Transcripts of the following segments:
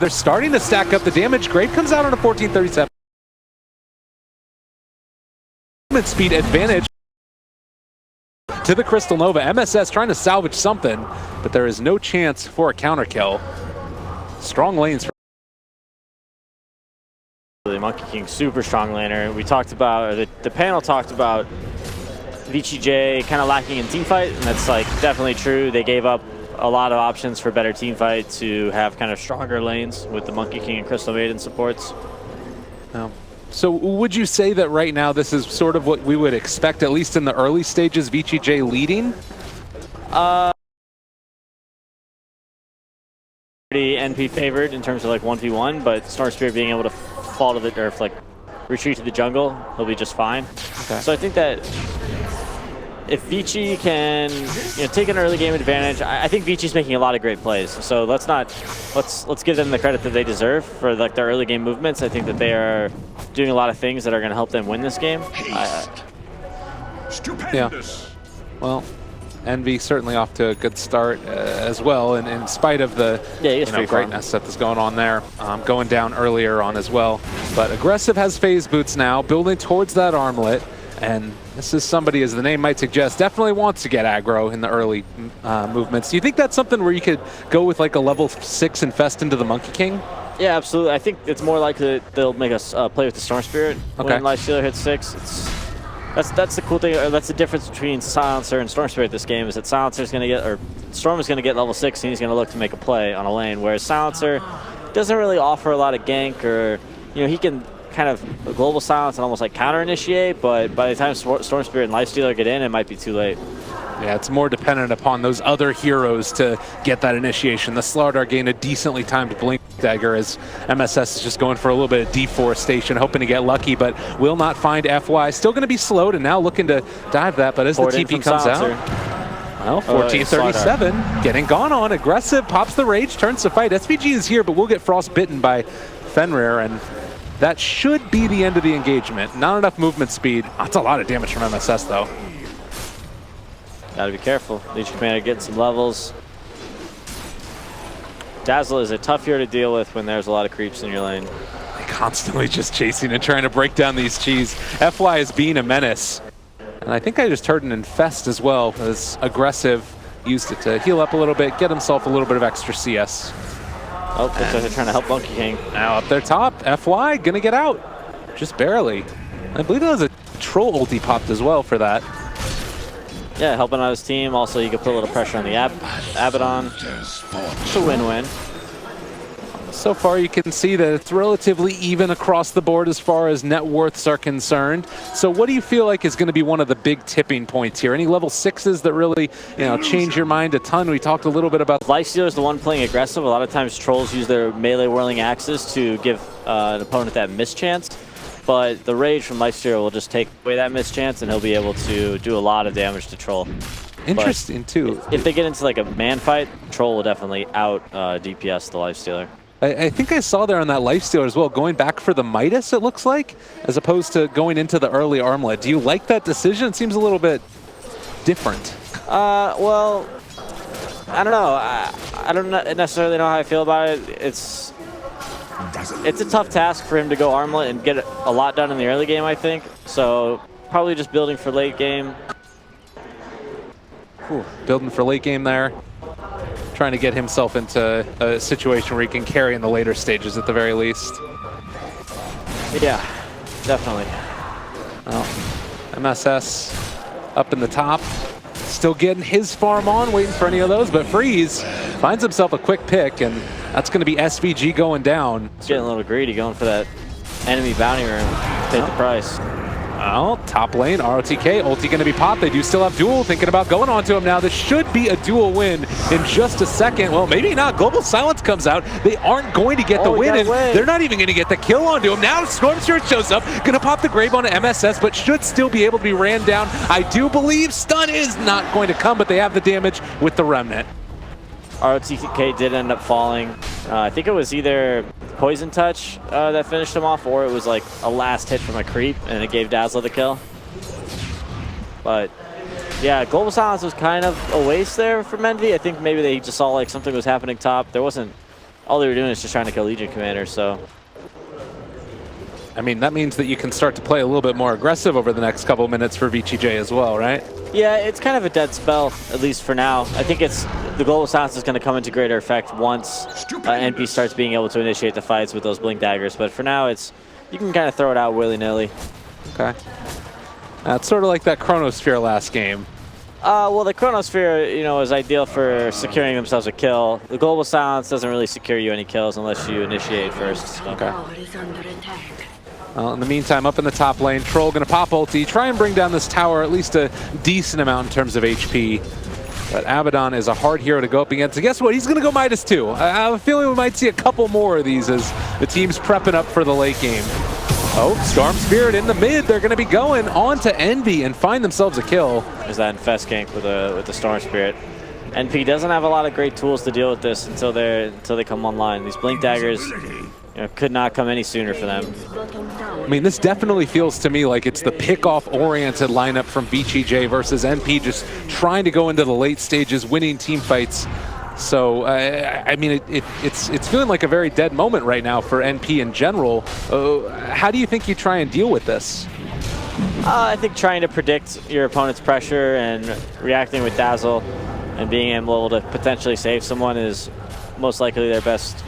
They're starting to stack up the damage. Great comes out on a 1437. Movement speed advantage to the Crystal Nova. MSS trying to salvage something, but there is no chance for a counter kill. Strong lanes. The Monkey King, super strong laner. We talked about, or the panel talked about VGJ kind of lacking in teamfight, and that's like definitely true. They gave up a lot of options for better teamfight to have kind of stronger lanes with the Monkey King and Crystal Maiden supports. So would you say that right now this is sort of what we would expect, at least in the early stages, VGJ leading? Pretty NP favored in terms of like 1v1, but Storm Spirit being able to fall to the earth, like retreat to the jungle, he'll be just fine. Okay. So I think that if Vici can take an early game advantage, I think Vici's making a lot of great plays. So let's give them the credit that they deserve for like their early game movements. I think that they are doing a lot of things that are going to help them win this game. Stupendous. Yeah. Well, Envy certainly off to a good start as well, and in spite of the greatness that's going on there, going down earlier on as well. But Aggressive has phase boots now, building towards that armlet, and this is somebody, as the name might suggest, definitely wants to get aggro in the early movements. Do you think that's something where you could go with like a level 6 infest into the Monkey King? Yeah, absolutely. I think it's more likely that they'll make us play with the Storm Spirit when Lifestealer hits 6. That's the cool thing, or that's the difference between Silencer and Storm Spirit this game, is that Silencer's going to get, or Storm is going to get level 6 and he's going to look to make a play on a lane, whereas Silencer doesn't really offer a lot of gank, or, he can kind of global silence and almost like counter initiate, but by the time Storm Spirit and Lifestealer get in, it might be too late. Yeah, it's more dependent upon those other heroes to get that initiation. The Slardar gained a decently timed Blink Dagger as MSS is just going for a little bit of deforestation, hoping to get lucky, but will not find FY. Still going to be slowed and now looking to dive that, but as the TP comes out, well, 1437 getting gone on. Aggressive pops the rage, turns to fight. SVG is here, but we'll get frostbitten by Fenrir, and that should be the end of the engagement. Not enough movement speed. That's a lot of damage from MSS though. Gotta be careful. Legion Commander getting some levels. Dazzle is a tough hero to deal with when there's a lot of creeps in your lane. Constantly just chasing and trying to break down these cheese. FY is being a menace. And I think I just heard an infest as well, as Aggressive used it to heal up a little bit, get himself a little bit of extra CS. Oh, they're trying to help Monkey King. Now up their top, FY gonna get out. Just barely. I believe that was a troll ulti popped as well for that. Yeah, helping out his team. Also, you can put a little pressure on the Abaddon. It's a win-win. So far, you can see that it's relatively even across the board as far as net worths are concerned. So what do you feel like is going to be one of the big tipping points here? Any level 6s that really, change your mind a ton? We talked a little bit about... Lifestealer is the one playing aggressive. A lot of times, trolls use their melee whirling axes to give an opponent that mischance. But the rage from Lifestealer will just take away that mischance, and he'll be able to do a lot of damage to Troll. Interesting, too. If they get into like a man fight, Troll will definitely out DPS the Lifestealer. I think I saw there on that Lifestealer as well, going back for the Midas, it looks like, as opposed to going into the early armlet. Do you like that decision? It seems a little bit different. Well, I don't know. I don't necessarily know how I feel about it. It's a tough task for him to go armlet and get a lot done in the early game, I think. So probably just building for late game. Building for late game there. Trying to get himself into a situation where he can carry in the later stages at the very least. Yeah, definitely. Well, MSS up in the top. Still getting his farm on, waiting for any of those, but Freeze finds himself a quick pick, and that's going to be SVG going down. He's getting a little greedy, going for that enemy bounty room. Paid the price. Well, top lane, ROTK, ulti going to be popped. They do still have duel, thinking about going onto him now. This should be a dual win in just a second. Well, maybe not. Global Silence comes out. They aren't going to get the win, and they're not even going to get the kill onto him. Now Storm Spirit shows up, going to pop the grave on MSS, but should still be able to be ran down. I do believe stun is not going to come, but they have the damage with the Remnant. ROTK did end up falling. I think it was either Poison Touch that finished him off, or it was like a last hit from a creep, and it gave Dazzler the kill. But yeah, Global Silence was kind of a waste there from Envy. I think maybe they just saw like something was happening top. There wasn't all they were doing is just trying to kill Legion Commander, so. I mean, that means that you can start to play a little bit more aggressive over the next couple minutes for VGJ as well, right? Yeah, it's kind of a dead spell, at least for now. I think it's the Global Silence is going to come into greater effect once NP starts being able to initiate the fights with those Blink Daggers. But for now, you can kind of throw it out willy-nilly. Okay. It's sort of like that Chronosphere last game. Well, the Chronosphere, you know, is ideal for securing themselves a kill. The Global Silence doesn't really secure you any kills unless you initiate first. So. Okay. Well, in the meantime, up in the top lane, Troll going to pop ulti, try and bring down this tower at least a decent amount in terms of HP. But Abaddon is a hard hero to go up against. And guess what? He's going to go Midas too. I have a feeling we might see a couple more of these as the team's prepping up for the late game. Oh, Storm Spirit in the mid. They're going to be going on to Envy and find themselves a kill. There's that Infest gank with the Storm Spirit. NP doesn't have a lot of great tools to deal with this until they come online. These Blink Daggers, you know, could not come any sooner for them. I mean, this definitely feels to me like it's the pick-off-oriented lineup from VGJ versus NP, just trying to go into the late stages, winning team fights. So, I mean, it's feeling like a very dead moment right now for NP in general. How do you think you try and deal with this? I think trying to predict your opponent's pressure and reacting with Dazzle and being able to potentially save someone is most likely their best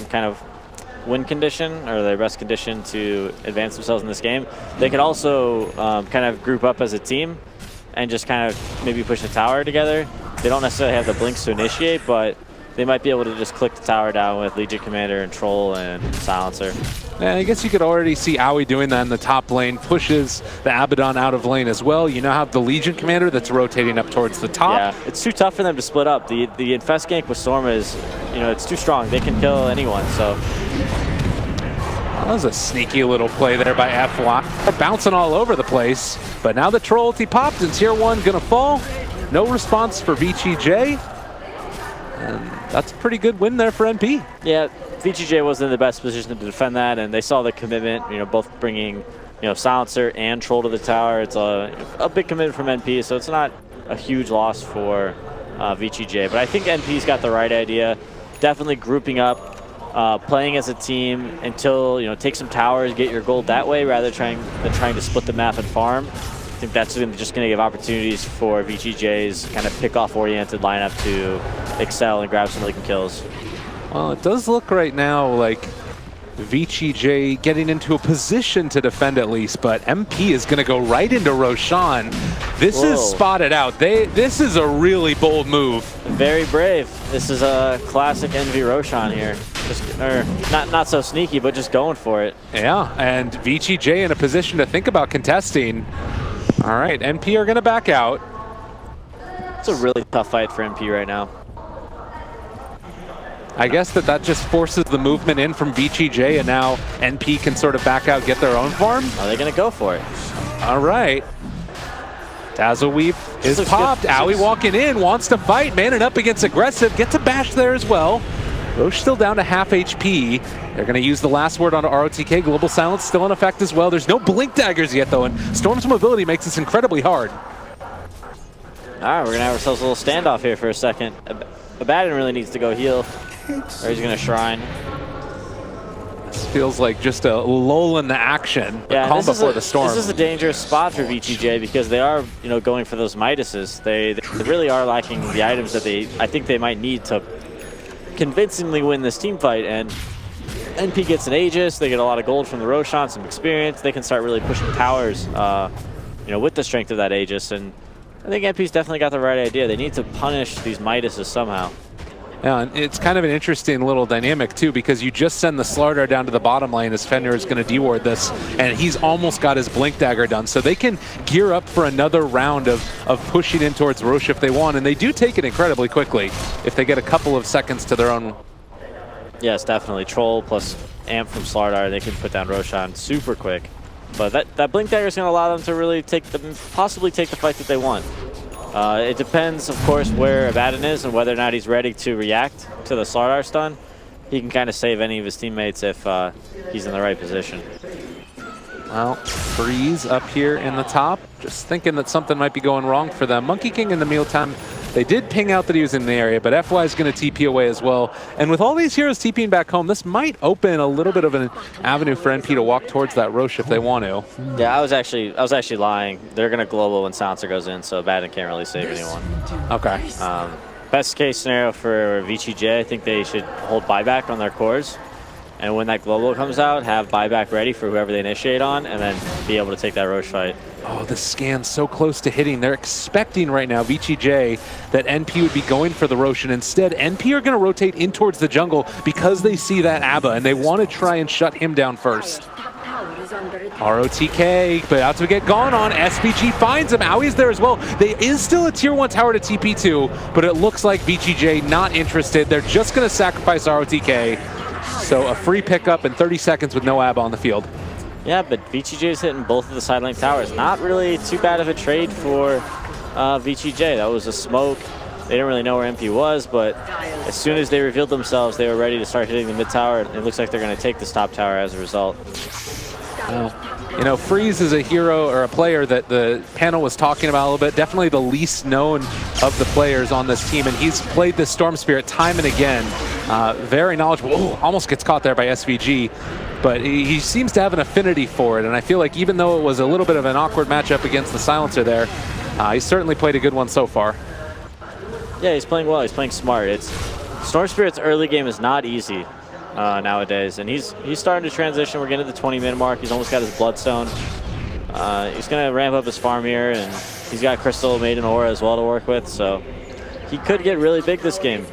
kind of win condition, or their best condition to advance themselves in this game. They could also kind of group up as a team and just kind of maybe push the tower together. They don't necessarily have the blinks to initiate, but they might be able to just click the tower down with Legion Commander and Troll and Silencer. Yeah, I guess you could already see Aoi doing that in the top lane, pushes the Abaddon out of lane as well. You now have the Legion Commander that's rotating up towards the top. Yeah, it's too tough for them to split up. The Infest gank with Storm is, you know, it's too strong. They can kill anyone, so. That was a sneaky little play there by F1. They're bouncing all over the place, but now the Troll ulti popped and Tier 1 gonna fall. No response for VGJ. And that's a pretty good win there for NP. Yeah, VGJ wasn't in the best position to defend that, and they saw the commitment, you know, both bringing, you know, Silencer and Troll to the tower. It's a big commitment from NP, so it's not a huge loss for VGJ. But I think NP's got the right idea. Definitely grouping up, playing as a team until, you know, take some towers, get your gold that way, rather than trying to split the map and farm. I think that's just going to give opportunities for VGJ's kind of pick-off-oriented lineup to excel and grab some leaking kills. Well, it does look right now like VGJ getting into a position to defend at least, but MP is going to go right into Roshan. This is spotted out. This is a really bold move. Very brave. This is a classic Envy Roshan here. Or not so sneaky, but just going for it. Yeah, and VGJ in a position to think about contesting. All right, NP are going to back out. It's a really tough fight for NP right now. I guess that just forces the movement in from VGJ, and now NP can sort of back out, get their own farm. Are they going to go for it? All right. Dazzle Weave is popped. Aoi walking in, wants to fight, manning up against aggressive, gets a bash there as well. Roche still down to half HP. They're going to use the last word on ROTK. Global Silence still in effect as well. There's no Blink Daggers yet, though, and Storm's mobility makes this incredibly hard. All right, we're going to have ourselves a little standoff here for a second. Abaddon really needs to go heal, or he's going to Shrine. This feels like just a lull in the action. Yeah, calm before the storm. This is a dangerous spot for VGJ because they are, you know, going for those Midases. They really are lacking the items that I think they might need to convincingly win this team fight, and NP gets an Aegis, they get a lot of gold from the Roshan, some experience, they can start really pushing towers, you know, with the strength of that Aegis, and I think NP's definitely got the right idea. They need to punish these Midases somehow. Yeah, and it's kind of an interesting little dynamic too, because you just send the Slardar down to the bottom lane as Fenrir is going to deward this, and he's almost got his Blink Dagger done. So they can gear up for another round of pushing in towards Roche if they want, and they do take it incredibly quickly if they get a couple of seconds to their own. Yes, definitely. Troll plus Amp from Slardar, they can put down Roshan super quick. But that Blink Dagger is going to allow them to really possibly take the fight that they want. It depends, of course, where Abaddon is and whether or not he's ready to react to the Slardar stun. He can kind of save any of his teammates if he's in the right position. Well, Freeze up here in the top, just thinking that something might be going wrong for them. Monkey King in the meantime They did ping out that he was in the area, but FY is going to TP away as well. And with all these heroes TPing back home, this might open a little bit of an avenue for NP to walk towards that Roche if they want to. Yeah, I was actually lying. They're going to global when Silencer goes in, so Baden can't really save anyone. Okay. Best case scenario for VGJ, I think they should hold buyback on their cores. And when that global comes out, have buyback ready for whoever they initiate on, and then be able to take that Roche fight. Oh, the scan's so close to hitting. They're expecting right now, VGJ, that NP would be going for the Roche, and instead, NP are going to rotate in towards the jungle because they see that ABBA, and they want to try and shut him down first. ROTK, but out to get gone on. SVG finds him. Aui's there as well. There is still a tier 1 tower to TP to, but it looks like VGJ not interested. They're just going to sacrifice ROTK. So a free pickup in 30 seconds with no ABBA on the field. Yeah, but VGJ is hitting both of the side lane towers. Not really too bad of a trade for VGJ. That was a smoke. They didn't really know where MP was, but as soon as they revealed themselves, they were ready to start hitting the mid tower. It looks like they're going to take this top tower as a result. You know, Freeze is a hero or a player that the panel was talking about a little bit. Definitely the least known of the players on this team, and he's played this Storm Spirit time and again. Very knowledgeable. Ooh, almost gets caught there by SVG, but he seems to have an affinity for it, and I feel like even though it was a little bit of an awkward matchup against the Silencer there, he's certainly played a good one so far. Yeah, he's playing well. He's playing smart. Storm Spirit's early game is not easy nowadays, and he's starting to transition. We're getting to the 20-minute mark. He's almost got his Bloodstone. He's going to ramp up his farm here, and he's got Crystal, Maiden Aura as well to work with, so he could get really big this game.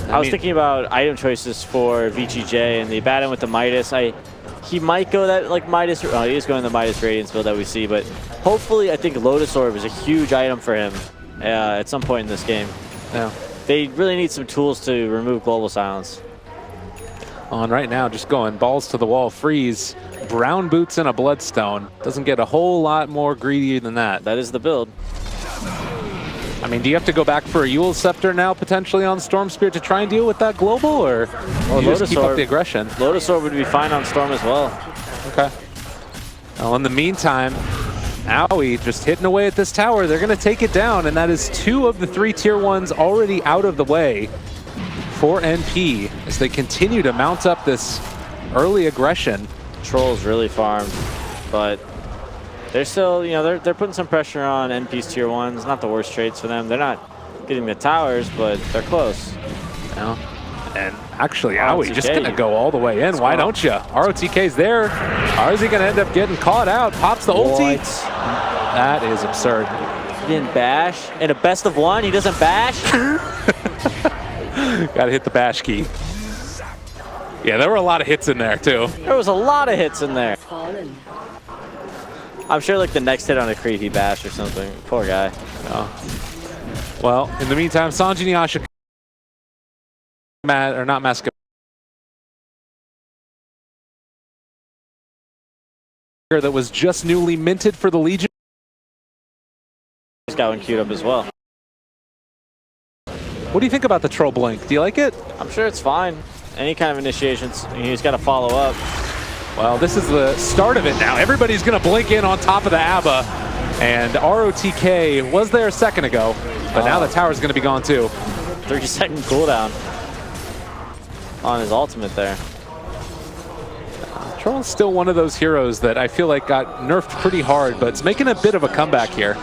I was thinking about item choices for VGJ and the Baden with the Midas. He might go that like Midas. Oh, he is going the Midas Radiance build that we see, but hopefully I think Lotus Orb is a huge item for him at some point in this game. Yeah. They really need some tools to remove global silence. On right now, just going balls to the wall. Freeze, brown boots and a Bloodstone. Doesn't get a whole lot more greedy than that. That is the build. I mean, do you have to go back for a Eul's Scepter now potentially on Storm Spirit to try and deal with that global, or you just keep up the aggression? Lotus Orb would be fine on Storm as well. Okay. Well, in the meantime, Aui just hitting away at this tower. They're going to take it down, and that is 2 of the 3 tier 1s already out of the way for NP as they continue to mount up this early aggression. Trolls really farmed, but they're still, you know, they're putting some pressure on NP's tier 1s. Not the worst trades for them. They're not getting the towers, but they're close. No. And actually, Aui just going to go all the way in. Why don't you? ROTK's there. Or is he going to end up getting caught out? Pops the ulti. That is absurd. He didn't bash. In a best of 1, he doesn't bash? Got to hit the bash key. Yeah, there were a lot of hits in there, too. There was a lot of hits in there. I'm sure like the next hit on a creep he bashed or something. Poor guy. Oh. Well, in the meantime, Sanji Nyasha not Mask that was just newly minted for the Legion. He's got one queued up as well. What do you think about the Troll Blink? Do you like it? I'm sure it's fine. Any kind of initiations, he's got to follow up. Well, this is the start of it now. Everybody's going to blink in on top of the ABBA. And ROTK was there a second ago, but now the tower's going to be gone too. 30-second cooldown on his ultimate there. Troll's still one of those heroes that I feel like got nerfed pretty hard, but it's making a bit of a comeback here.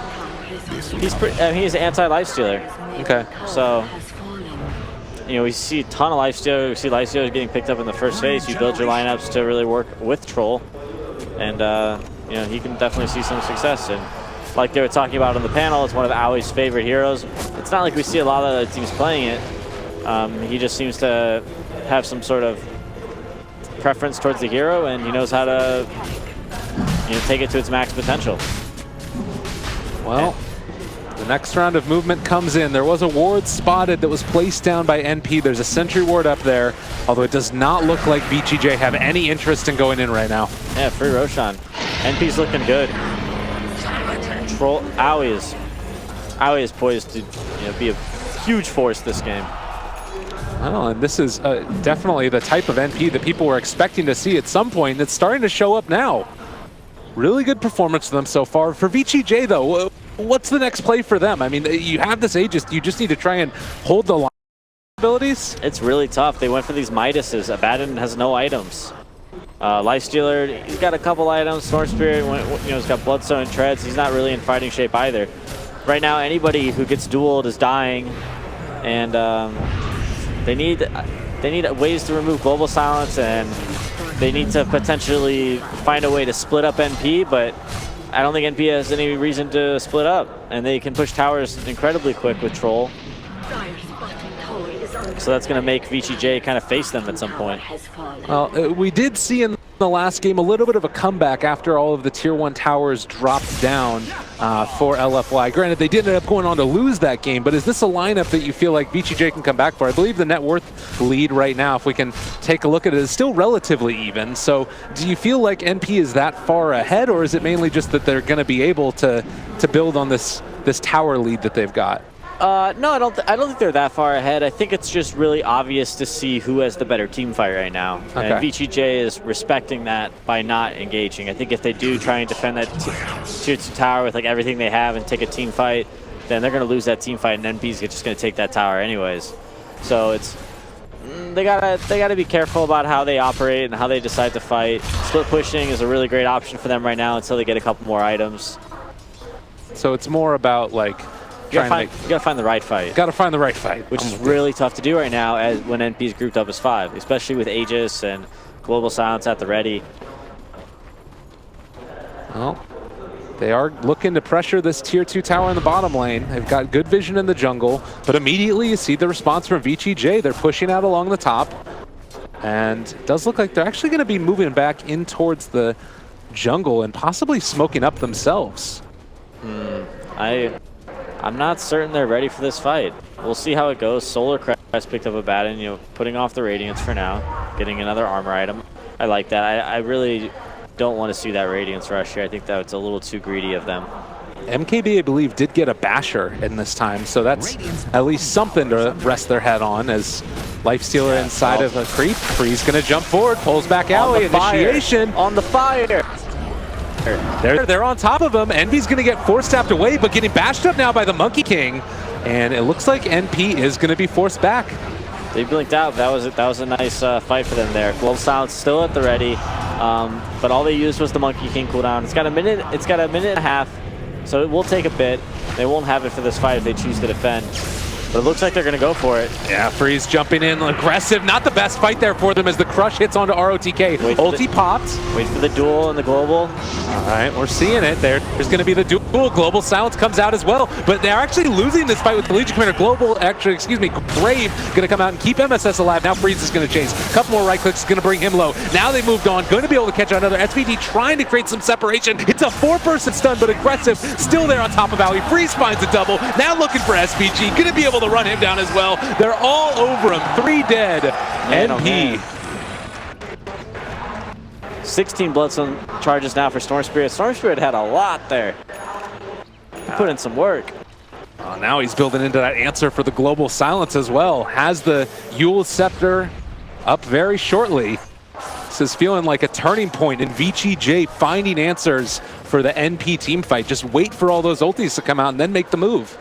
He's anti-lifestealer. Okay. So, you know, we see a ton of lifestealer. We see lifestealers getting picked up in the first phase. You build your lineups to really work with Troll, and you know, he can definitely see some success. And like they were talking about on the panel, it's one of Aui's favorite heroes. It's not like we see a lot of other teams playing it. He just seems to have some sort of preference towards the hero, and he knows how to, you know, take it to its max potential. Well, the next round of movement comes in. There was a ward spotted that was placed down by NP. There's a sentry ward up there, although it does not look like VGJ have any interest in going in right now. Yeah, free Roshan. NP's looking good. Aui is poised to, you know, be a huge force this game. Well, and this is definitely the type of NP that people were expecting to see at some point, and it's starting to show up now. Really good performance for them so far. For VGJ, though, what's the next play for them? I mean, you have this Aegis, you just need to try and hold the line abilities. It's really tough. They went for these Midases. Abaddon has no items. Lifestealer, he's got a couple items. Storm Spirit, he's got Bloodstone and Treads. He's not really in fighting shape either. Right now, anybody who gets dueled is dying, and they need ways to remove Global Silence, and they need to potentially find a way to split up NP, but I don't think NP has any reason to split up, and they can push towers incredibly quick with Troll. So that's going to make VGJ kind of face them at some point. Well, we did see in the last game a little bit of a comeback after all of the Tier 1 towers dropped down for LFY. Granted, they did end up going on to lose that game, but is this a lineup that you feel like VGJ can come back for? I believe the net worth lead right now, if we can take a look at it, is still relatively even. So do you feel like NP is that far ahead, or is it mainly just that they're going to be able to build on this tower lead that they've got? No, I don't think they're that far ahead. I think it's just really obvious to see who has the better team fight right now. Okay. And VGJ is respecting that by not engaging. I think if they do try and defend that Tier 2 tower with like everything they have and take a team fight, then they're going to lose that team fight, and NP's just going to take that tower anyways. So it's they gotta be careful about how they operate and how they decide to fight. Split pushing is a really great option for them right now until they get a couple more items. So it's more about like. You gotta find the right fight. Gotta find the right fight. Which is really tough to do right now as when NP's grouped up as 5, especially with Aegis and Global Silence at the ready. Well, they are looking to pressure this Tier 2 tower in the bottom lane. They've got good vision in the jungle, but immediately you see the response from VGJ. They're pushing out along the top. And it does look like they're actually going to be moving back in towards the jungle and possibly smoking up themselves. I'm not certain they're ready for this fight. We'll see how it goes. Solar Crest picked up Abaddon, putting off the Radiance for now, getting another armor item. I like that. I really don't want to see that Radiance rush here. I think that's a little too greedy of them. MKB, I believe, did get a Basher in this time, so that's at least something to rest their head on as Lifestealer inside of a creep. Free's going to jump forward, pulls back out. Initiation. On the fire. They're on top of him. Envy's going to get force-tapped away, but getting bashed up now by the Monkey King. And it looks like NP is going to be forced back. They blinked out. That was a nice fight for them there. Global Silence still at the ready, but all they used was the Monkey King cooldown. It's got a minute and a half, so it will take a bit. They won't have it for this fight if they choose to defend. But it looks like they're going to go for it. Yeah, Freeze jumping in aggressive. Not the best fight there for them as the crush hits onto ROTK. Ulti popped. Wait for the duel and the global. All right, we're seeing it. There's going to be the duel. Global Silence comes out as well. But they're actually losing this fight with the Legion Commander. Brave going to come out and keep MSS alive. Now Freeze is going to chase. A couple more right clicks is going to bring him low. Now they moved on. Going to be able to catch another. SVD trying to create some separation. It's a 4-person stun, but aggressive. Still there on top of Alley. Freeze finds a double. Now looking for SVG. Going to be able to run him down as well. They're all over him. 3 dead. NP. 16 Bloodstone charges now for Storm Spirit. Storm Spirit had a lot there. He put in some work. Now he's building into that answer for the Global Silence as well. Has the Yule Scepter up very shortly. This is feeling like a turning point in VGJ finding answers for the NP team fight. Just wait for all those ultis to come out and then make the move.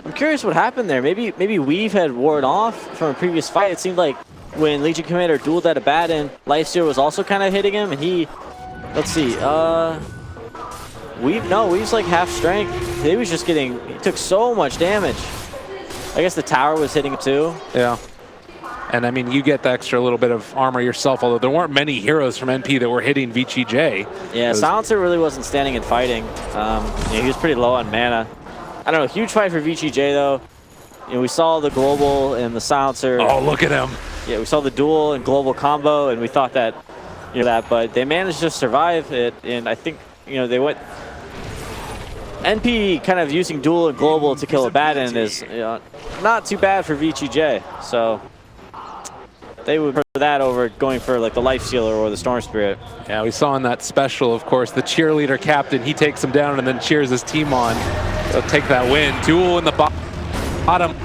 I'm curious what happened there. Maybe Weave had worn off from a previous fight. It seemed like when Legion Commander dueled at Abaddon, Lifestealer was also kind of hitting him, and he, let's see, Weave's like half strength. He was just he took so much damage. I guess the tower was hitting him too. Yeah. And I mean, you get the extra little bit of armor yourself, although there weren't many heroes from NP that were hitting VGJ. Yeah, Silencer really wasn't standing and fighting. He was pretty low on mana. I don't know, huge fight for VGJ though. We saw the Global and the Silencer. Oh, look at him. Yeah, we saw the duel and Global combo, and we thought that, but they managed to survive it, and I think, they went... NP kind of using duel and Global to kill Abaddon is not too bad for VGJ, so... They would prefer that over going for like the Lifestealer or the Storm Spirit. Yeah, we saw in that special, of course, the cheerleader captain, he takes him down and then cheers his team on. They'll take that win. Duel in the bottom.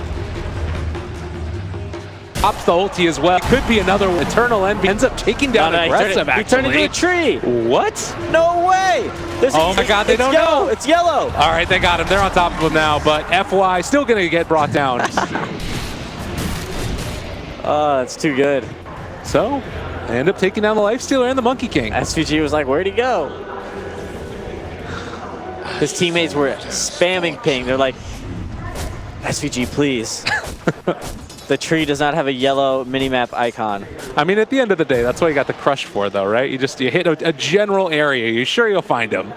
Pops the ulti as well. It could be another one. Eternal NB ends up taking down aggressive, he turned into a tree. What? No way. Oh my god, they don't know. It's yellow. All right, they got him. They're on top of him now, but FY still going to get brought down. It's too good. So, they end up taking down the Lifestealer and the Monkey King. SVG was like, where'd he go? His teammates were spamming ping. They're like, SVG, please. The tree does not have a yellow minimap icon. I mean, at the end of the day, that's what you got the crush for, though, right? You hit a general area. You're sure you'll find him.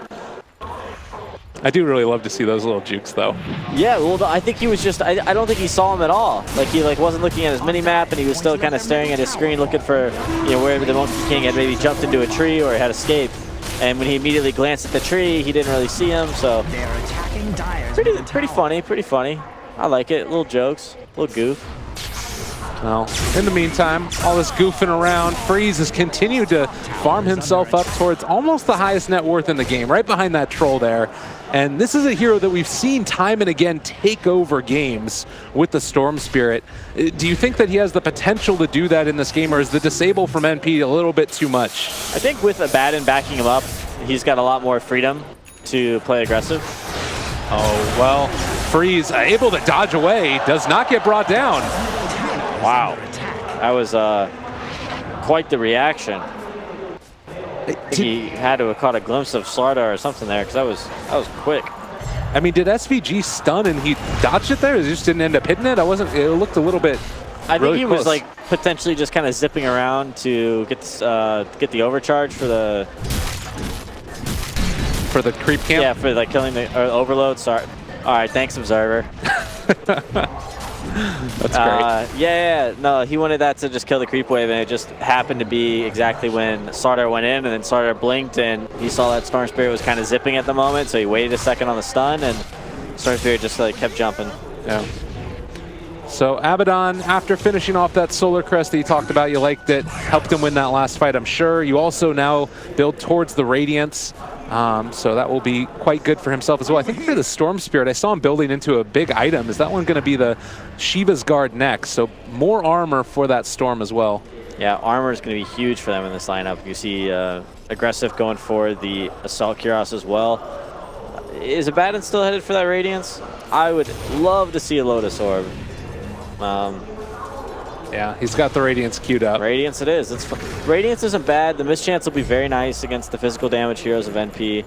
I do really love to see those little jukes, though. Yeah, well, I think he was just, I don't think he saw him at all. Like, he wasn't looking at his minimap, and he was still kind of staring at his screen looking for, where the Monkey King had maybe jumped into a tree or had escaped. And when he immediately glanced at the tree, he didn't really see him, so pretty funny. I like it. Little jokes, little goof. Well, in the meantime, all this goofing around, Freeze has continued to farm himself up towards almost the highest net worth in the game, right behind that troll there. And this is a hero that we've seen time and again take over games with the Storm Spirit. Do you think that he has the potential to do that in this game, or is the disable from NP a little bit too much? I think with Abaddon backing him up, he's got a lot more freedom to play aggressive. Oh, well, Freeze able to dodge away, does not get brought down. Wow, that was quite the reaction. He had to have caught a glimpse of Slardar or something there, because that was quick. I mean, did SVG stun and he dodged it there? He just didn't end up hitting it? It looked a little bit. I think he was like potentially just kind of zipping around to get the overcharge for the creep camp. Yeah, for like killing the overload. Sorry. All right, thanks, Observer. That's great. Yeah, no, he wanted that to just kill the creep wave, and it just happened to be exactly when Slardar went in, and then Slardar blinked, and he saw that Storm Spirit was kind of zipping at the moment, so he waited a second on the stun, and Storm Spirit just kept jumping. Yeah. So Abaddon, after finishing off that Solar Crest that you talked about, you liked it, helped him win that last fight, I'm sure. You also now build towards the Radiance. So that will be quite good for himself as well. I think for the Storm Spirit, I saw him building into a big item. Is that one going to be the Shiva's Guard next? So more armor for that Storm as well. Yeah, armor is going to be huge for them in this lineup. You see Aggressive going for the Assault Cuirass as well. Is Abaddon still headed for that Radiance? I would love to see a Lotus Orb. Yeah, he's got the Radiance queued up. Radiance it is. Radiance isn't bad. The mischance will be very nice against the physical damage heroes of NP,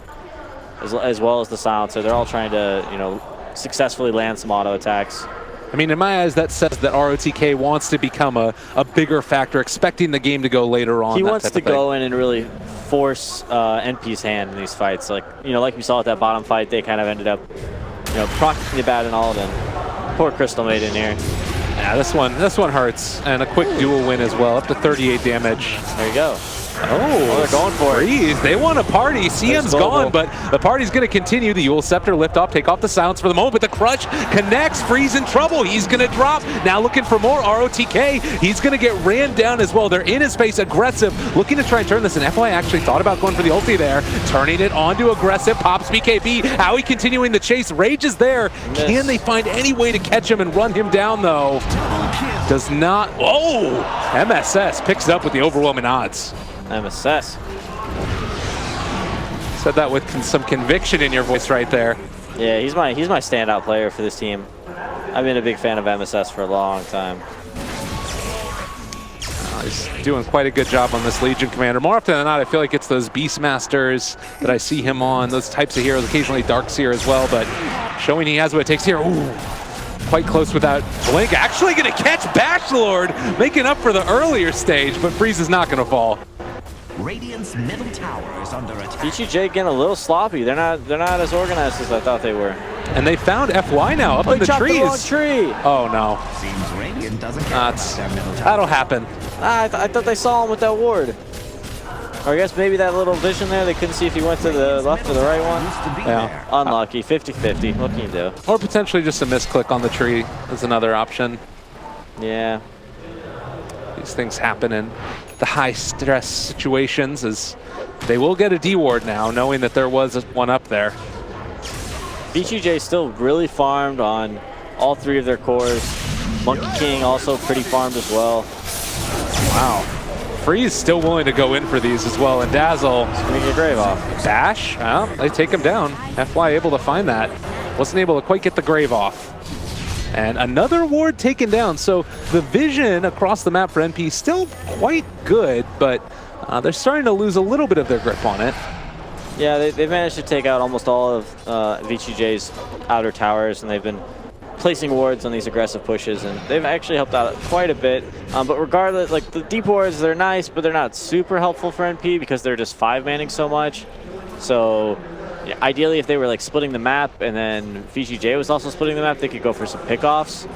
as well as the Silencer. They're all trying to, successfully land some auto attacks. I mean, in my eyes, that says that ROTK wants to become a bigger factor, expecting the game to go later on. He wants to go in and really force NP's hand in these fights. Like we saw at that bottom fight, they kind of ended up, proccing the Abaddon all of them. Poor Crystal Maiden here. Yeah, this one hurts, and a quick dual win as well, up to 38 damage. There you go. Oh, they're going for Freeze. it. They want a party. CM's gone, but the party's going to continue. The Yule Scepter lift off, take off the silence for the moment, but the Crutch connects. Freeze in trouble. He's going to drop. Now looking for more ROTK. He's going to get ran down as well. They're in his face, aggressive, looking to try and turn this, and FY actually thought about going for the ulti there, turning it onto aggressive, pops BKB. Howie continuing the chase. Rage is there. Can they find any way to catch him and run him down, though? Does not. Oh! MSS picks it up with the overwhelming odds. MSS. Said that with some conviction in your voice right there. Yeah, he's my standout player for this team. I've been a big fan of MSS for a long time. He's doing quite a good job on this Legion Commander. More often than not, I feel like it's those Beastmasters that I see him on, those types of heroes, occasionally Darkseer as well, but showing he has what it takes here. Ooh, quite close without Blink. Actually going to catch Bashlord, making up for the earlier stage, but Freeze is not going to fall. Radiant's middle tower is under attack. VGJ getting a little sloppy. They're not as organized as I thought they were. And they found FY now up in the trees. The wrong tree. Oh no. Seems Radiant doesn't care about their middle tower. That'll happen. I thought they saw him with that ward. Or I guess maybe that little vision there, they couldn't see if he went to the left or the right one. Yeah. Unlucky, 50-50. What can you do? Or potentially just a misclick on the tree is another option. Yeah. These things happen in the high stress situations, as they will get a D ward now, knowing that there was one up there. VGJ still really farmed on all three of their cores. Monkey King also pretty farmed as well. Wow. Freeze still willing to go in for these as well, and Dazzle. He's gonna get Grave off. Bash, well, they take him down. FY able to find that. Wasn't able to quite get the Grave off. And another ward taken down, so the vision across the map for NP still quite good, but they're starting to lose a little bit of their grip on it. Yeah, they've managed to take out almost all of VGJ's outer towers, and they've been placing wards on these aggressive pushes, and they've actually helped out quite a bit. But regardless, like the deep wards, they're nice, but they're not super helpful for NP because they're just 5-manning so much. So yeah, ideally, if they were like splitting the map and then VGJ was also splitting the map, they could go for some pickoffs.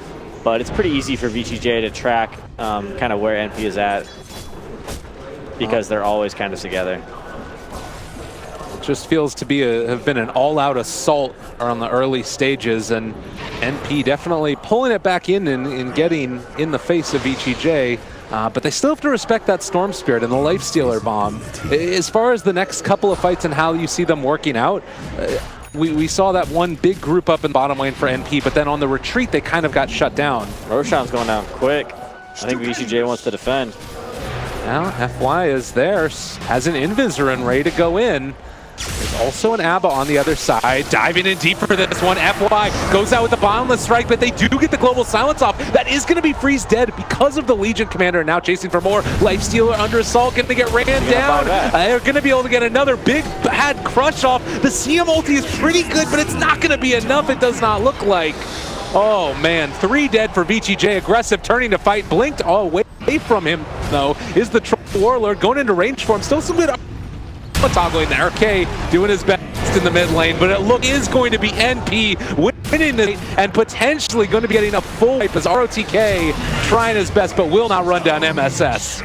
But it's pretty easy for VGJ to track kind of where NP is at because they're always kind of together. Just feels to be have been an all-out assault around the early stages, and NP definitely pulling it back in and getting in the face of VGJ. But they still have to respect that Storm Spirit and the Lifestealer Bomb. As far as the next couple of fights and how you see them working out, we saw that one big group up in bottom lane for NP, but then on the retreat, they kind of got shut down. Roshan's going down quick. I think VGJ wants to defend. Now, FY is there, has an Invis ready to go in. There's also an ABBA on the other side, diving in deep for this one. FY goes out with the Boundless Strike, but they do get the Global Silence off. That is going to be Freeze dead because of the Legion Commander now chasing for more. Lifestealer under assault, going to get ran down. They're going to be able to get another big bad crush off. The CM ulti is pretty good, but it's not going to be enough, it does not look like. Oh man, 3 dead for VGJ. Aggressive, turning to fight. Blinked away from him, though, is the Troll Warlord going into range for him. Still some good toggling there. RK doing his best in the mid lane, but it is going to be NP winning the and potentially going to be getting a full wipe as ROTK trying his best, but will not run down MSS.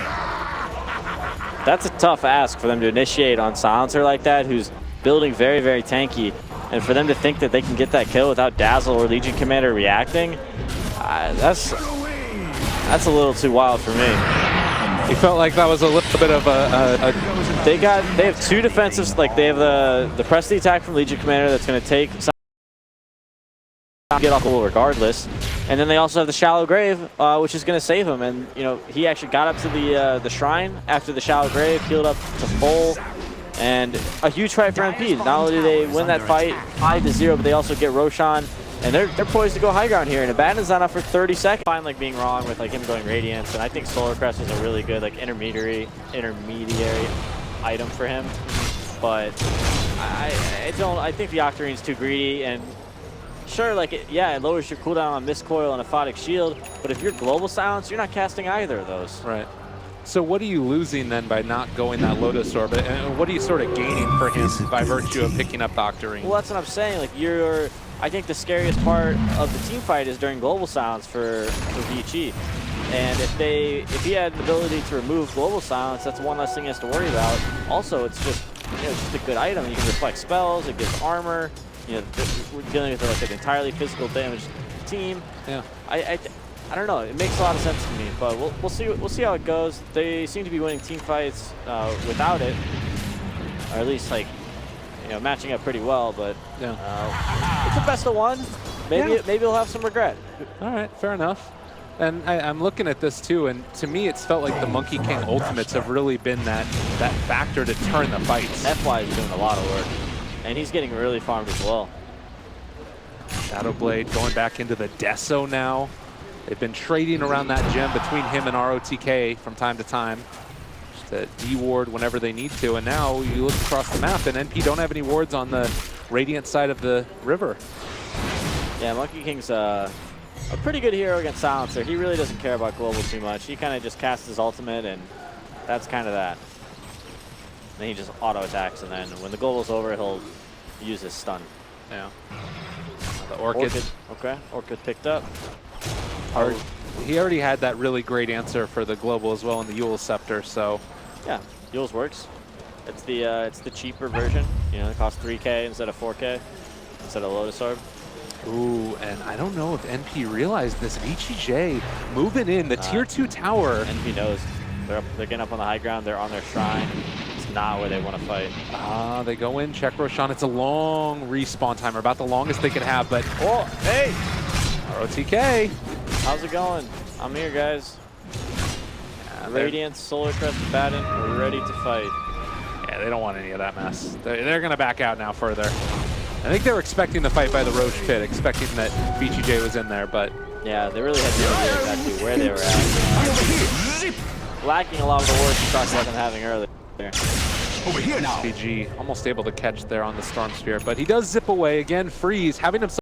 That's a tough ask for them to initiate on Silencer like that, who's building very, very tanky, and for them to think that they can get that kill without Dazzle or Legion Commander reacting, that's a little too wild for me. You felt like that was a little bit of They have 2 defensives. Like they have the press the attack from Legion Commander that's going to take some get off the wall regardless, and then they also have the Shallow Grave, which is going to save him. And you know he actually got up to the shrine after the Shallow Grave, healed up to full, and a huge fight for NP. Not only do they win that fight 5-0, but they also get Roshan. And they're poised to go high ground here, and Abandon's not up for 30 seconds. Fine, like being wrong with like him going Radiance, and I think Solar Crest is a really good like intermediary item for him. But I think the Octarine's too greedy, and sure, like it lowers your cooldown on Mistcoil and Aphotic Shield, but if you're Global Silence, you're not casting either of those. Right. So what are you losing then by not going that Lotus Orb, and what are you sort of gaining for him by virtue of picking up Octarine? Well, that's what I'm saying. Like I think the scariest part of the team fight is during Global Silence for VG. And if he had the ability to remove Global Silence, that's one less thing he has to worry about. Also, it's just it's just a good item. You can reflect spells, it gives armor. You know, we're dealing with like an entirely physical damage team. Yeah. I don't know. It makes a lot of sense to me, but we'll see. We'll see how it goes. They seem to be winning team fights without it, or at least like matching up pretty well. But it's a best of one. Maybe he'll have some regret. All right, fair enough. And I'm looking at this too, and to me, it's felt like the Monkey King ultimates have really been that factor to turn the fights. FY is doing a lot of work, and he's getting really farmed as well. Shadowblade going back into the Deso now. They've been trading around that gem between him and ROTK from time to time, just to de-ward whenever they need to. And now you look across the map, and NP don't have any wards on the Radiant side of the river. Yeah, Monkey King's a pretty good hero against Silencer. He really doesn't care about global too much. He kind of just casts his ultimate, and that's kind of that. And then he just auto attacks, and then when the global's over, he'll use his stun. Yeah. The Orchid. Okay, Orchid picked up. He already had that really great answer for the global as well in the Eul's Scepter, so. Yeah, Eul's works. It's the cheaper version. You know, it costs 3K instead of 4K instead of Lotus Orb. Ooh, and I don't know if NP realized this. VGJ moving in the tier 2 tower. NP knows. They're getting up on the high ground. They're on their shrine. It's not where they want to fight. They go in, check Roshan. It's a long respawn timer, about the longest they could have, but. Oh, hey! ROTK How's it going? I'm here, guys. Yeah, Radiance, Solar Crest, Batten, we're ready to fight. Yeah, they don't want any of that mess. They're going to back out now further. I think they were expecting the fight by the Roche pit, expecting that VGJ was in there, but... Yeah, they really had no idea exactly where they were at. Lacking a lot of the work we talked about them having earlier. Over here now. VG almost able to catch there on the Storm Spear, but he does zip away again, freeze, having himself